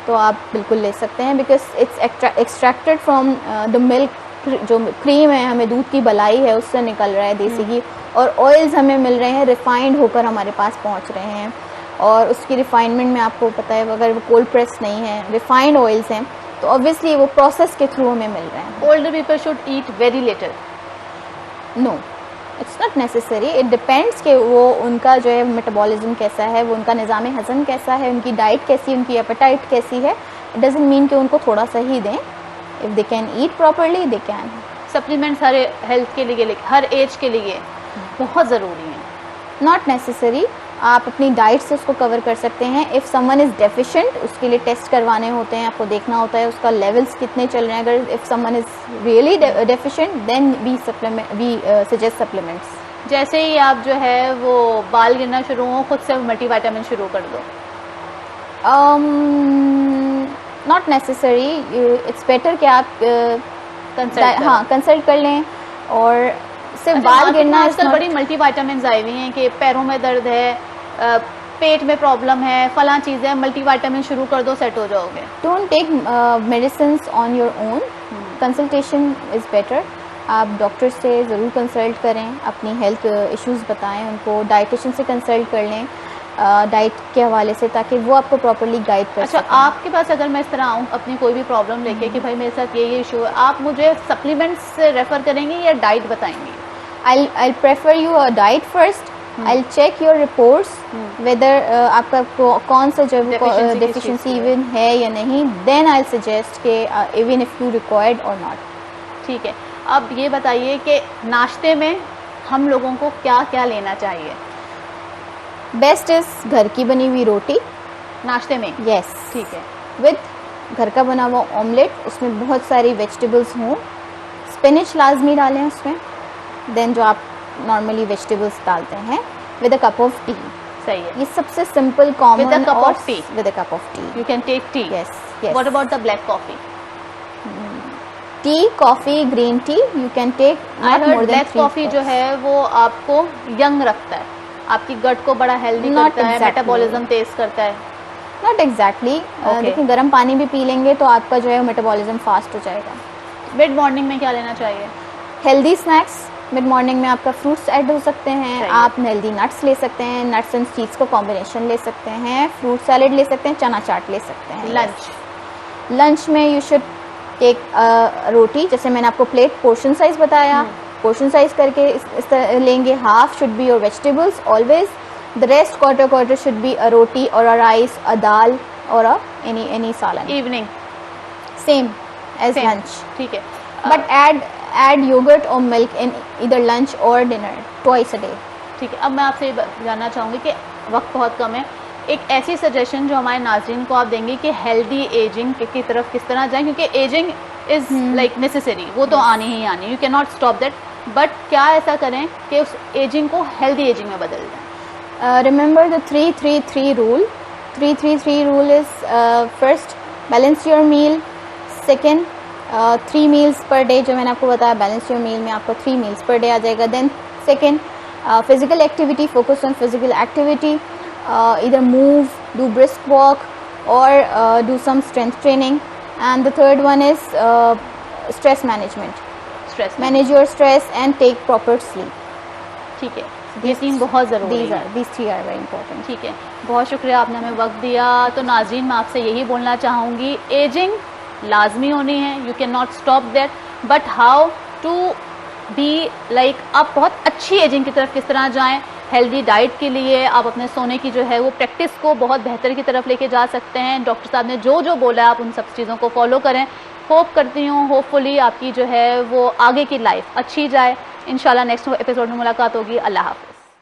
तो आप बिल्कुल ले सकते हैं, because it's extracted from the milk. जो क्रीम है, हमें दूध की बलाई है, उससे निकल रहा है देसी घी, और ऑयल्स हमें मिल रहे हैं रिफाइंड होकर हमारे पास पहुंच रहे हैं। और उसकी रिफाइनमेंट में आपको पता है, अगर वो कोल्ड प्रेस नहीं है, रिफाइंड ऑयल्स हैं, तो ऑब्वियसली वो प्रोसेस के थ्रू हमें मिल रहे हैं। Older people should eat very little? No, it's not necessary. It depends कि वो उनका जो है मेटाबॉलिज्म कैसा है, वो उनका निज़ाम हज़म कैसा है, उनकी डाइट कैसी है, उनकी एपेटाइट कैसी है। इट डजंट मीन कि उनको थोड़ा सा ही दें। If they can eat properly they can. Supplements her health के लिए, हर एज के लिए बहुत ज़रूरी है? Not necessary. आप अपनी डाइट से उसको कवर कर सकते हैं। इफ़ समवन इज़ डेफिशिएंट, उसके लिए टेस्ट करवाने होते हैं, आपको देखना होता है उसका लेवल्स कितने चल रहे हैं। अगर if someone is really deficient, then we suggest supplements. जैसे ही आप जो है वो बाल गिरना शुरू हो, खुद से मल्टीविटामिन शुरू कर दो? Not necessary. इट्स बेटर कि आप कंसल्ट कर लें। और सिर्फ बाल गिरना आजकल बड़ी मल्टीविटामिन आई हुई हैं कि पैरों में दर्द है, पेट में प्रॉब्लम है, फलां चीज़ है, मल्टीविटामिन शुरू कर दो, सेट हो जाओगे। Don't take medicines on your own. Consultation is better. आप डॉक्टर से ज़रूर कंसल्ट करें, अपनी हेल्थ इश्यूज़ बताएं उनको, डाइटिशियन से कंसल्ट कर लें डाइट के हवाले से, ताकि वो आपको प्रॉपरली गाइड कर अच्छा, सकें। आपके पास अगर मैं इस तरह आऊँ अपनी कोई भी प्रॉब्लम लेके कि भाई मेरे साथ ये इशू है, आप मुझे सप्लीमेंट्स रेफ़र करेंगे या डाइट बताएंगे? I'll prefer you a diet first. I'll check your reports whether आपका कौन सा जो deficiency even है या नहीं. Then I'll suggest कि even if you required or not. ठीक है। अब ये बताइए कि नाश्ते में हम लोगों को क्या क्या लेना चाहिए? बेस्ट इज घर की बनी हुई रोटी नाश्ते में? यस, ठीक है। विद घर का बना हुआ ऑमलेट, उसमें बहुत सारी वेजिटेबल्स हों, स्पिनच लाजमी डालें उसमें, देन जो आप नॉर्मली वेजिटेबल्स डालते हैं, with a cup of T. सही है। ये सबसे simple common. With a cup of tea? With a cup of tea. You can take tea? Yes, yes. What about the black coffee? Tea, coffee, green tea you can take I heard black coffee जो है वो आपको young रखता है, आपकी गट को बड़ा healthy करता है, मेटाबॉलिज्म तेज करता है। Not exactly. देखिए, गर्म पानी भी पी लेंगे तो आपका जो है मेटाबॉलिज्म फास्ट हो जाएगा। मिड मॉर्निंग में क्या लेना चाहिए? Healthy snacks. मिड मॉर्निंग में आपका फ्रूट्स ऐड हो सकते हैं, आप हेल्दी नट्स ले सकते हैं, नट्स एंड सीड्स का कॉम्बिनेशन ले सकते हैं, फ्रूट सैलेड ले सकते हैं, चना चाट ले सकते हैं। लंच में यू शुड टेक रोटी, जैसे मैंने आपको प्लेट पोर्शन साइज बताया, पोर्शन साइज करके इस तरह लेंगे। Half should be your vegetables always, the rest quarter should be a roti और अ राइस, अ दाल और a any salan. Evening same as lunch. ठीक है, but add yogurt or milk in either lunch or dinner twice a day. ठीक है। अब मैं आपसे ये जानना चाहूँगी कि वक्त बहुत कम है, एक ऐसी सजेशन जो हमारे नाज़रीन को आप देंगे कि हेल्दी एजिंग की तरफ किस तरह जाएं, क्योंकि एजिंग इज़ लाइक नेसेसरी, वो तो आनी ही आनी, you can not stop that, but क्या ऐसा करें कि उस एजिंग को हेल्दी एजिंग में बदल दें? Remember the 3-3-3 rule. 3-3-3 rule is first balance your meal, second 3 meals per day, जो मैंने आपको बताया बैलेंस योर मील में आपको 3 meals per day आ जाएगा। Then second physical activity, focus on physical activity, इधर मूव, डू ब्रिस्क वॉक और do some strength training. And the third one is stress management, manage your stress and take proper sleep. ठीक है, ये 3 बहुत ज़रूरी है। These 3 are very important. ठीक है, बहुत शुक्रिया, आपने हमें वक्त दिया। तो नाज़रीन, मैं आपसे यही बोलना चाहूँगी, एजिंग लाजमी होनी है, you can not stop that, but how to be like, आप बहुत अच्छी एजिंग की तरफ किस तरह जाएं, हेल्दी डाइट के लिए आप अपने सोने की जो है वो प्रैक्टिस को बहुत बेहतर की तरफ लेके जा सकते हैं। डॉक्टर साहब ने जो जो बोला आप उन सब चीज़ों को फॉलो करें। होप करती हूँ होपफुली आपकी जो है वो आगे की लाइफ अच्छी जाए। इंशाल्लाह नेक्स्ट एपिसोड में मुलाकात होगी। अल्लाह हाफ़िज़।